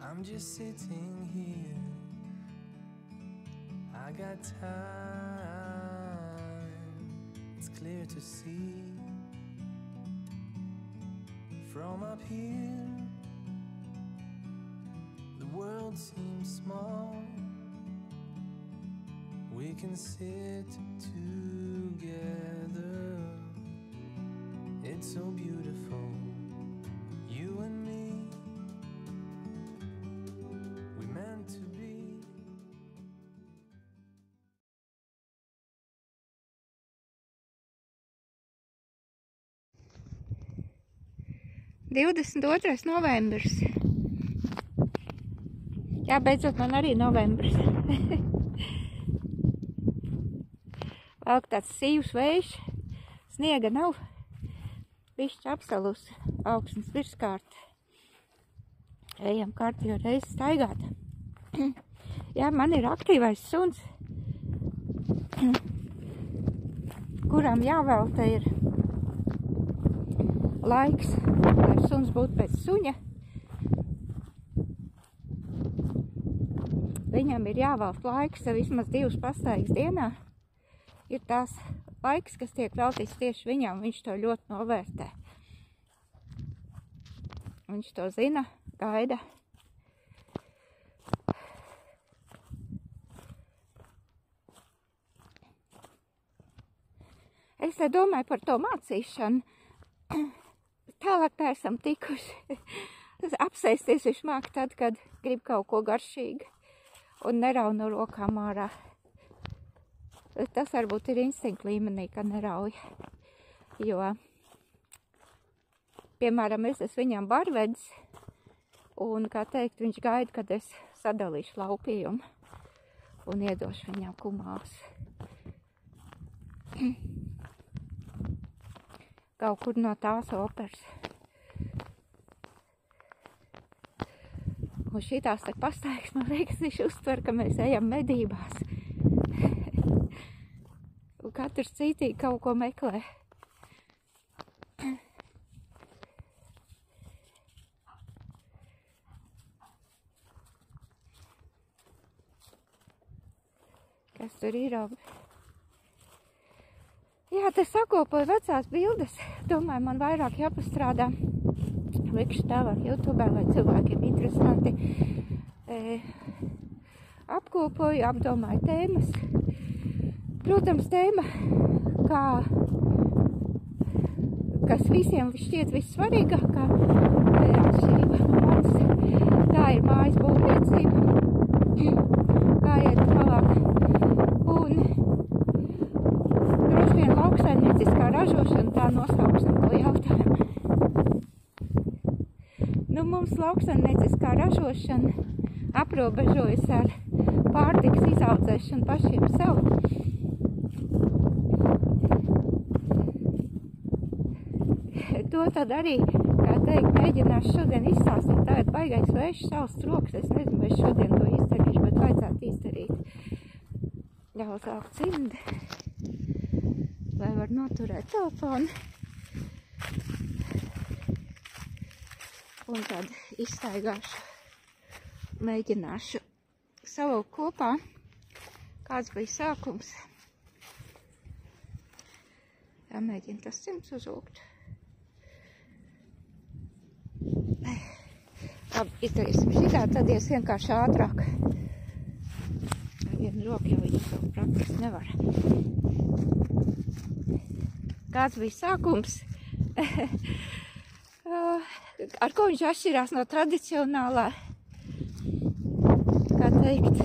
I'm just sitting here. I got time. It's clear to see from up here. The world seems small. We can sit together. It's so beautiful, you and me. We meant to be. 22. novembris. Jā, beidzot man arī novembris. Velk tāds sīvs vējš, sniega nav, bišķi apsalus, augsnes virskārt. Ejam kārtīgi reizi staigāt. Jā, man ir aktīvais suns, kuram jāvelta ir laiks, lai suns būtu pēc suņa. Viņam ir jāvelta laiks, vismaz 2 pastaigas dienā. Ir tās laiks, kas tiek veltīts tieši viņam, viņš to ļoti novērtē. Viņš to zina, gaida. Es te domāju par to mācīšanu. Tālāk neesam tikuši. Apsēsties viņš māk tad, kad grib kaut ko garšīgu un nerauj no rokām ārā. Tas varbūt ir instinkta līmenī, ka nerauj. Jo, piemēram, es esmu viņam barvedis un, kā teikt, viņš gaida, kad es sadalīšu laupījumu un iedošu viņam kumās. Kaut kur no tās operas. Un šitās te pastaigas, man liekas, viņš uztver, ka mēs ejam medībās. Un katrs cītīgi kaut ko meklē. Kas tur ir? Jā, te sakopoju vecās bildes. Domāju, man vairāk jāpastrādā. Likšu tālāk YouTube, lai cilvēkiem interesanti. Apkopoju, apdomāju tēmas. Protams, tēma, kas visiem šķiet vissvarīgākā, atšķirībā no manis, tā ir mājas būvniecība. Kā iet tālāk. Un droši vien lauksaimnieciskā ražošana, tā nosauksim to jautājumu. Nu, mums lauksaimnieciskā ražošana aprobežojas ar pārtikas izaudzēšanu pašiem sev. To tad arī, kā teikt, mēģināšu šodien izstāstīt. Tagad baigais vējš savs rokas. Es nezinu, vai es šodien to izdarīšu, bet vajadzētu izdarīt. Jāuzāk cimdi, lai var noturēt telefonu. Un tad izstaigāšu, mēģināšu savilkt kopā, kāds bija sākums. Jāmēģina tas cimds uzvilkt. Labi, izdarīsim šitā, tad ies vienkārši ātrāk. Vienu roku jau viņu to praktiski nevar. Kāds bija sākums? Ar ko viņš atšķirās no tradicionālā? Kā teikt,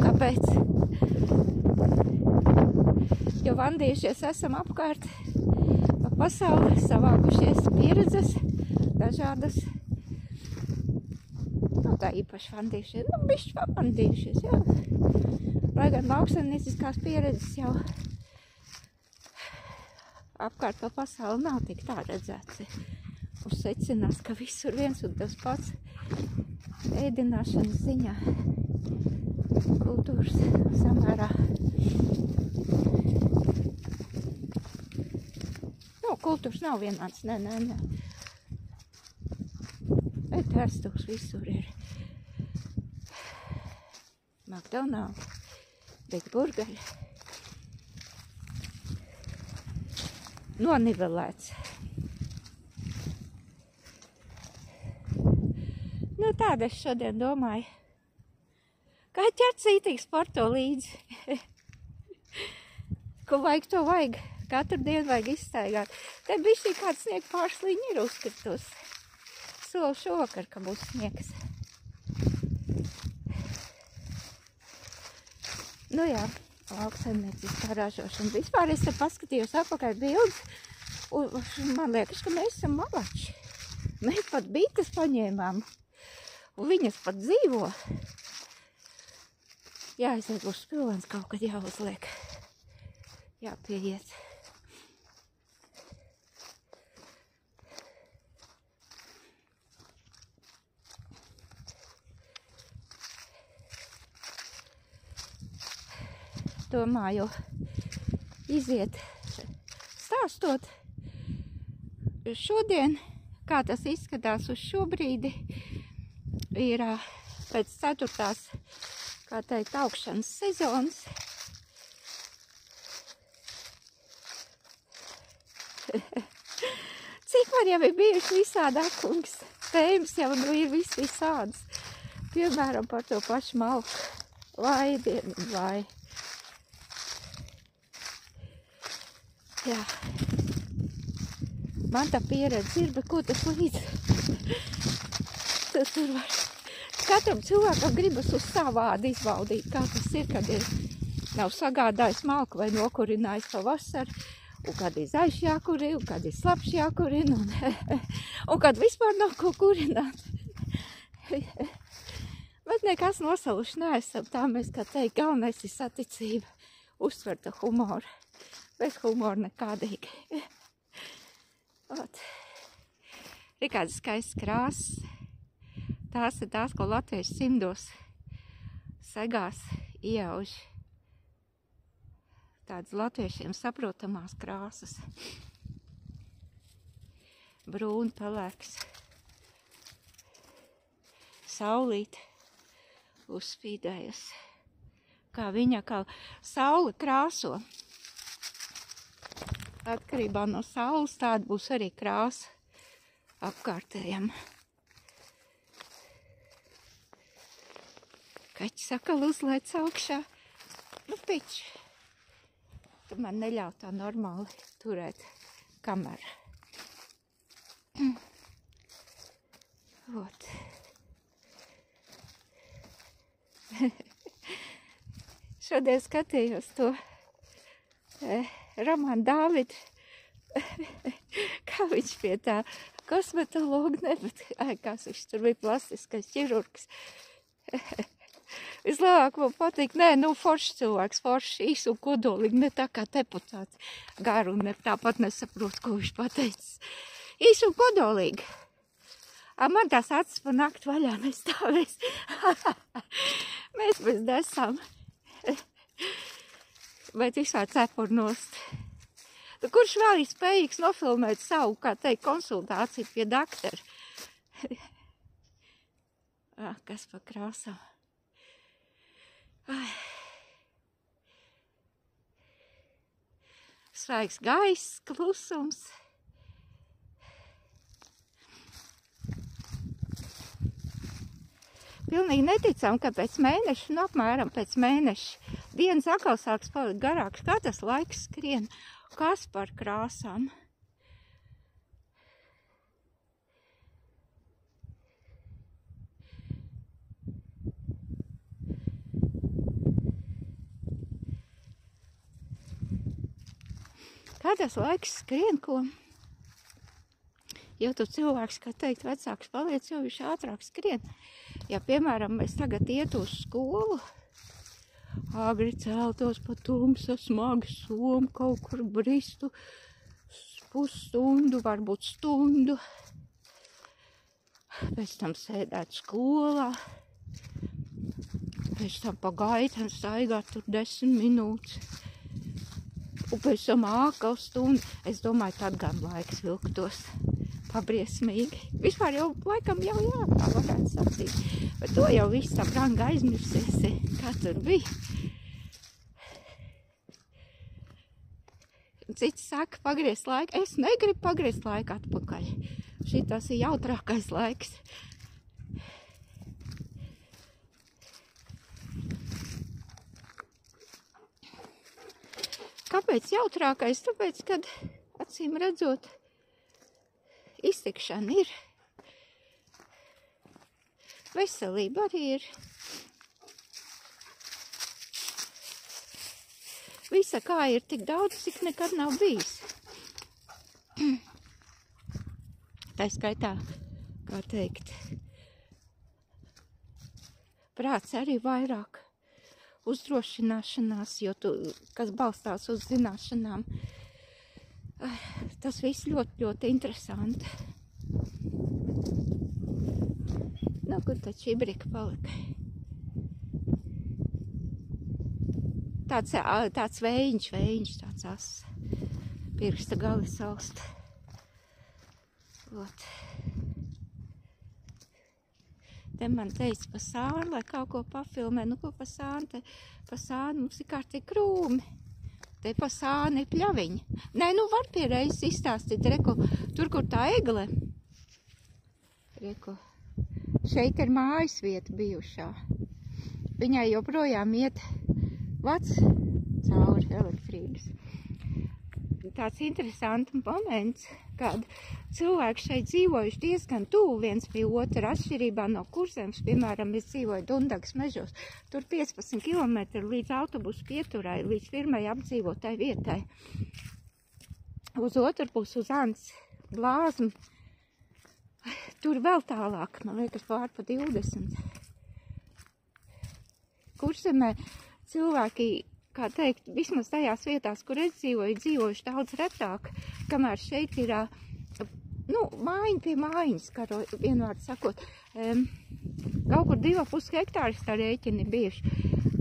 kāpēc? Jo vandījušies esam apkārt pa pasauli, savākušies pieredzes, dažādas. Tā īpaši vandījušies, bišķi vandījušies, jā. Lai gan lauksaimnieciskās pieredzes jau apkārt pa pasauli nav tik tā redzēts. Un secinās, ka visur viens un tas pats ēdināšanas ziņā kultūras samērā. Nu, kultūras nav vienāds, nē. Bet ērstūks visur ir. McDonald's, Big Burger. Nonivelēts. Nu, tāda es šodien domāju. Kā ķercītīgi sporto līdzi. Ko vajag, to vajag. Katru dienu vajag izstaigāt. Te bišķī kāds sniega pārsliņi ir uzkritus. Solu šovakar, ka būs sniegs. Nu jā, lauksaimnieciskā ražošana. Vispār es te paskatījos apakaļ bildes, un man liekas, ka mēs esam malači. Mēs pat bītas paņēmām, un viņas pat dzīvo. Jāaiziet uz spilvens, kaut kad jāuzliek. Jāpieiet. Domāju, iziet stāstot šodien, kā tas izskatās uz šo brīdi, ir pēc 4. kā teikt, augšanas sezonas. Cik man jau ir bijuši visādi akungs, tēmas jau nu ir visādas. Piemēram, par to pašu malku. Vai, dienu, vai. Jā. Man tā pieredze ir, bet ko tas līdz? Tur var. Katram cilvēkam gribas uz savu vādu izbaudīt, kā tas ir, kad ir nav sagādājis malku vai nokurinājis pavasaru, un kad ir zaļš jākurina, un kad ir slapš jākurina, un kad vispār nav ko kurināt. Bet nekas nosaluši neesam, tā mēs, kā teikt, galvenais ir saticība, uztverta humoru. Bez humora nekādīgi. Ir kādas skaistas krāsas. Tās ir tās, ko latvieši cimdos segās iejauž. Tādas latviešiem saprotamās krāsas. Brūni, pelēks. Saulīt uzspīdējas. Kā viņa, kā saule krāso. Atkarībā no saules tāda būs arī krāsa apkārtējiem. Kaķi sakal uzlēc augšā. Nu, piči. Tu man neļauj tā normāli turēt kameru. Vot. Šodien skatījos to Romanu Dāvidu, kā viņš pie tā kosmetologa, nebat, kas viņš tur bija plastiskais ķirurgs. Vislabāk man patīk, foršs cilvēks, foršs, īs un kodolīgi, ne tā kā deputāts garu, un tāpat nesaprot, ko viņš pateicis. Īs un kodolīgi. Man tās acis pa nakti vaļā nestāvēs. Mēs bez desām. Bet vispār cepur nost. Kurš vēl ir spējīgs nofilmēt savu, kā teikt, konsultāciju pie doktora? Kas pa krāsām? Svaigs gaiss, klusums. Pilnīgi neticam, ka pēc mēneša, apmēram pēc mēneša, dienas atkal sāks palikt garāks, kā tas laiks skrien, kas par krāsām. Kā tas laiks skrien, ko? Jo tu cilvēks, kā teikt, vecāks paliec, jo viņš ātrāk skrien. Ja, piemēram, mēs tagad iet uz skolu, agri celtos pa tumsa, smagi somu, kaut kur bristu, pusstundu, varbūt stundu. Pēc tam sēdēt skolā, pēc tam pa gaitam staigāt tur 10 minūtes. Un pēc tam ākal stundu, es domāju, tad gan laiks vilktos pabriesmīgi. Vispār jau laikam jau jā, tā varētu sacīt. Bet to jau viss tā branga aizmirsies, kā tur bija. Cits saka, pagriezt laiku. Es negribu pagriezt laiku atpakaļ. Šitas ir jautrākais laiks. Kāpēc jautrākais? Tāpēc, kad acīm redzot, iztikšana ir. Veselība arī ir. Visa kā ir tik daudz, cik nekad nav bijis. Tā skaitā, kā teikt, prāts arī vairāk uzdrošināšanās, jo tu, kas balstās uz zināšanām, tas viss ļoti, ļoti interesanti. Nu, kur tad šī brika palika? Tāds vējiņš, tāds ass. Pirksta gali salst. Ot. Te man teica pa sāni, lai kaut ko pafilmē. Nu, ko pa sāni? Pa sāni mums ir kārtīgi krūmi. Te pa sāni ir pļaviņi. Nē, nu var pie reizes izstāstīt, reko, tur, kur tā egle. Reko. Šeit ir mājas vieta bijušā. Viņai joprojām iet vads cauri elektrības. Tāds interesants moments, kad cilvēki šeit dzīvojuši diezgan tuvu viens pie otra, atšķirībā no Kurzemes, piemēram, es dzīvoju Dundagas mežos, tur 15 km līdz autobusu pieturai, līdz pirmai apdzīvotai vietai. Uz otru pusi, uz Ants Blāzmu, tur vēl tālāk, man liekas, pār pa 20. Kurzemē cilvēki, kā teikt, vismaz tajās vietās, kur es dzīvoju, dzīvojuši daudz retāk, kamēr šeit ir, nu, mājiņa pie mājiņas, kā vienvārdu sakot, kaut kur 2,5 hektāris tā rēķini bijuši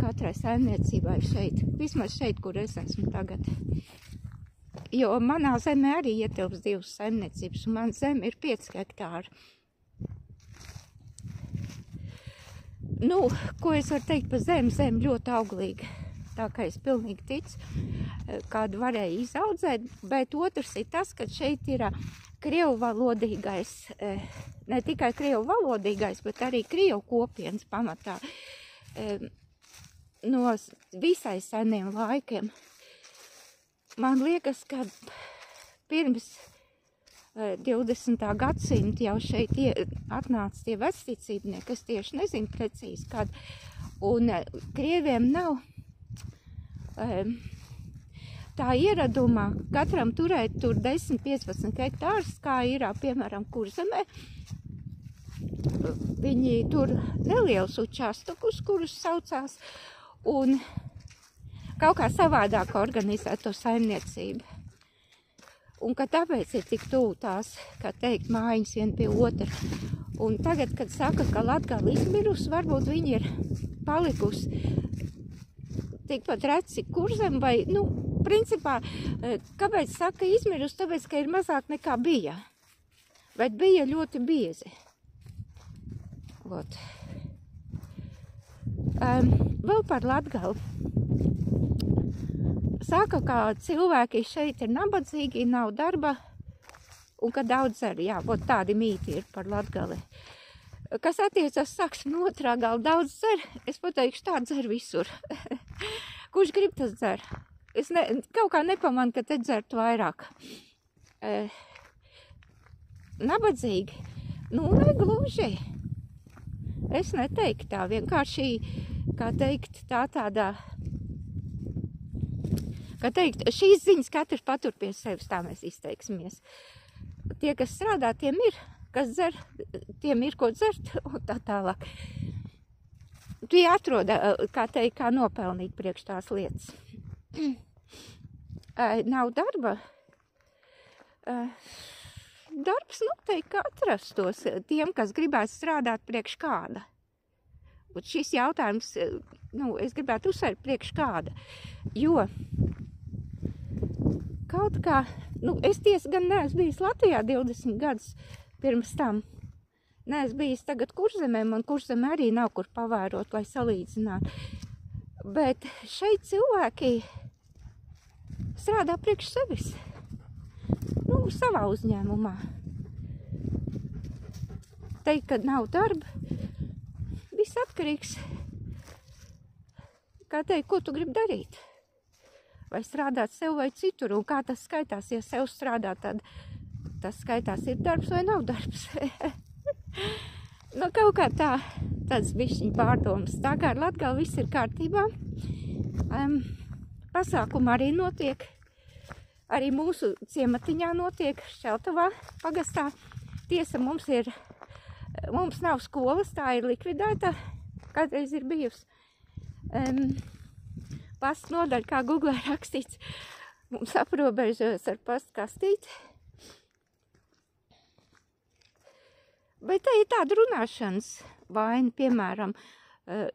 katrai saimniecībai šeit, vismaz šeit, kur es esmu tagad. Jo manā zemē arī ietilps 2 saimniecības, un man zeme ir 5 hektāri. Nu, ko es varu teikt par zemi? Zeme ļoti auglīga. Tā kā es pilnīgi ticu, kādu varēja izaudzēt, bet otrs ir tas, ka šeit ir krievu valodīgais, ne tikai krievu valodīgais, bet arī krievu kopienas pamatā no visai seniem laikiem. Man liekas, ka pirms 20. gadsimta jau šeit atnāca tie vecticībnieki, kas tieši nezinu precīzi, kad, un krieviem nav tā ieradumā katram turēt tur 10-15 hektārus, kā ir, piemēram, Kurzemē. Viņi tur nelielus učastokus, kurus saucās, un kaut kā savādāk organizē to saimniecību. Un ka tāpēc ir tik tuvu tās, kā teikt, mājiņas vien pie otra. Un tagad, kad saka, ka Latgale izmirus, varbūt viņi ir palikusi tikpat reci Kurzem, vai, nu, principā, kāpēc saka izmirus, tāpēc, ka ir mazāk nekā bija. Bet bija ļoti biezi. Ot. Vēl par Latgali. Saka, ka cilvēki šeit ir nabadzīgi, nav darba, un ka daudz dzer. Jā, ot tādi mīti ir par Latgali. Kas attiecas, saks, no otrā gala daudz dzer, es pateikšu, tā dzer visur. Kurš grib, tas dzer? Es kaut kā nepamanu, ka te dzert vairāk. Nabadzīgi? Nu, negluži. Es neteiktu tā, vienkārši, kā teikt, tāda, kā teikt, šīs ziņas katrs patur pie sevis, tā mēs izteiksimies. Tie, kas strādā, tiem ir, kas dzer, tiem ir ko dzert, un tā tālāk. Tie atroda, kā teikt, kā nopelnīt priekš tās lietas. Nav darba. Darbs noteikti atrastos tiem, kas gribētu strādāt priekš kāda. Un šis jautājums, nu, es gribētu uzsvērt priekš kāda, jo kaut kā, es tiesa gan neesmu bijis Latvijā 20 gadus pirms tam. Neesmu bijis tagad Kurzemē, man Kurzemē arī nav kur pavērot, lai salīdzinātu. Bet šeit cilvēki strādā priekš sevis. Savā uzņēmumā. Teikt, kad nav darba, viss atkarīgs. Kā teikt, ko tu gribi darīt? Vai strādāt sev vai citur, un kā tas skaitās, ja sev strādā, tad tas skaitās, ir darbs vai nav darbs. Kaut kā tāds bišķiņ pārdomas. Tā kā ar Latgali viss ir kārtībā. Pasākumi arī notiek. Arī mūsu ciematiņā notiek Šeltavā pagastā. Tiesa, mums nav skolas, tā ir likvidēta, kādreiz ir bijusi. Pastu nodaļa, kā Googlē rakstīts, mums aprobežojas ar pastu kastīti. Bet te ir tāda runāšanas vaina, piemēram,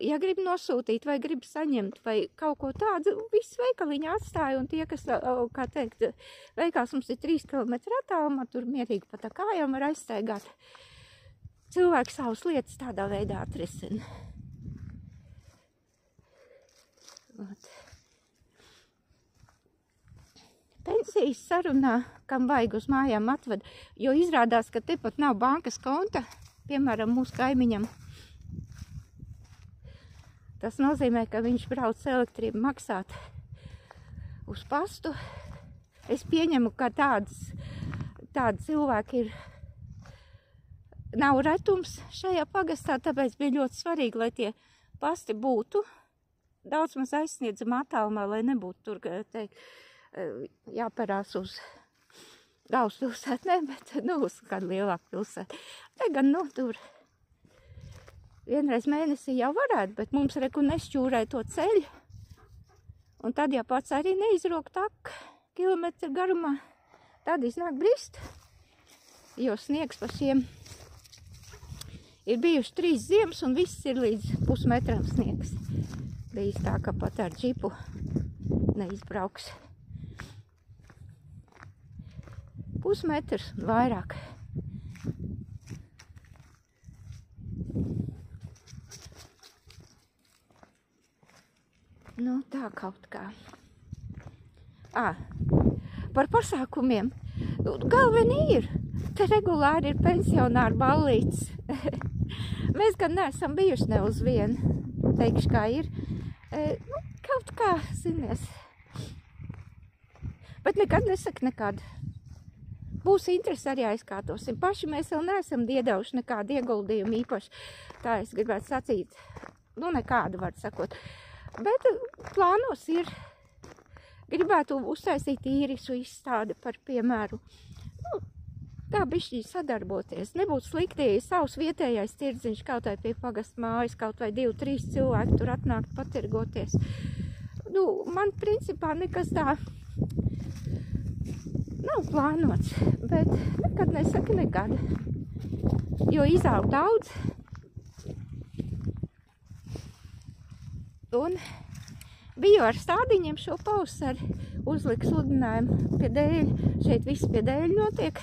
ja grib nosūtīt vai grib saņemt vai kaut ko tādu, viss veikaliņā atstāja, un tie, kas, kā teikt, veikals mums ir 3 km attālumā, tur mierīgi pa tā kājām var aizstaigāt. Cilvēki savas lietas tādā veidā atrisina. Pensijas sarunā, kam vajag uz mājām atved, jo izrādās, ka tepat nav bankas konta, piemēram, mūsu kaimiņam. Tas nozīmē, ka viņš brauc elektrību maksāt uz pastu. Es pieņemu, ka tādi cilvēki nav retums šajā pagastā, tāpēc bija ļoti svarīgi, lai tie pasti būtu daudz maz aizsniedzama attālumā, lai nebūtu tur, teikt, jāparās uz galvaspilsētu, bet uz kādu lielāku pilsētu. Te gan, tur vienreiz mēnesī jau varētu, bet mums reku nešķūrē to ceļu. Un tad, ja pats arī neizrok tak kilometru garumā, tad iznāk brist. Jo sniegs pa šiem ir bijuši 3 ziemas un viss ir līdz pusmetram sniegs. Bijis tā, ka pat ar džipu neizbrauks. Pusmetrs un vairāk. Tā kaut kā. Par pasākumiem. Galveni ir. Te regulāri ir pensionāru ballītes. Mēs gan neesam bijuši ne uz vienu. Teikšu, kā ir. Kaut kā, zinies. Bet nekad nesaka nekad. Būs interesi arī aizkārtosim. Paši mēs vēl neesam iedauši nekādu ieguldījumu īpaši. Tā es gribētu sacīt. Nekādu var sakot. Bet plānos ir. Gribētu uztaisīt īrisu izstādi par piemēru. Tā bišķi sadarboties. Nebūtu slikti, ja savs vietējais tirdziņš kaut vai pie pagasta mājas, kaut vai 2-3 cilvēki tur atnākt patirgoties. Man principā nekas tā nav plānots, bet nekad nesaka nekad. Jo izaug daudz. Un biju ar stādiņiem šo pavasari, uzliku sludinājumu pie dēļa. Šeit viss pie dēļa notiek.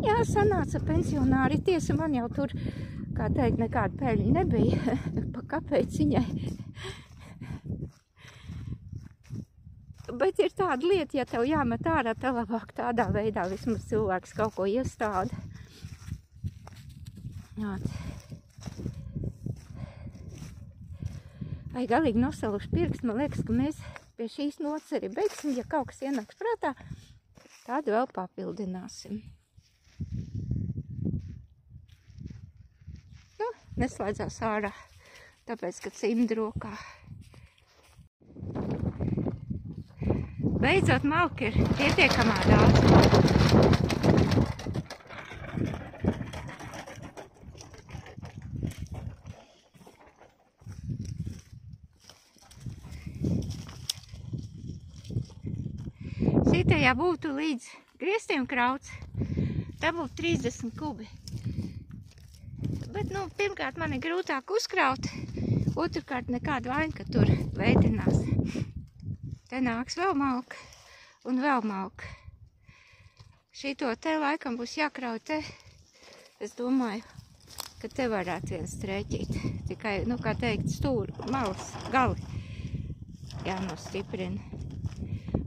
Jā, sanāca pensionāri. Tiesa, man jau tur, kā teikt, nekāda peļņa nebija pa kapeciņai. Bet ir tāda lieta, ja tev jāmet ārā, te labāk tādā veidā vismaz cilvēks kaut ko iestāda. Vai galīgi nosaluši pirksts, man liekas, ka mēs pie šīs nots arī beigsim, ja kaut kas ienāks prātā, tad vēl papildināsim. Neslēdzās ārā, tāpēc, ka cimdi rokā. Beidzot, malka ir pietiekamā daudz. Šitajā būtu līdz griestiem krauts, tā būtu 30 kubi. Bet, pirmkārt, man ir grūtāk uzkraut, otrkārt nekāda vaina, ka tur veidinās. Te nāks vēl malka, un vēl malk. Šito te laikam būs jākrauj te. Es domāju, ka te varētu viens strēķīt. Tikai, nu, kā teikt, stūri, malas, gali jānostiprina.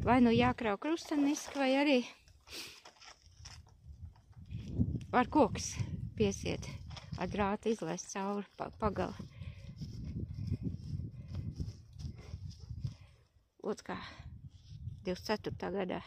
Vai nu jākrauj krustaniski, vai arī var koks piesiet, ar drātu izlaist cauri pagali. Lūdzu kā 24. gadā.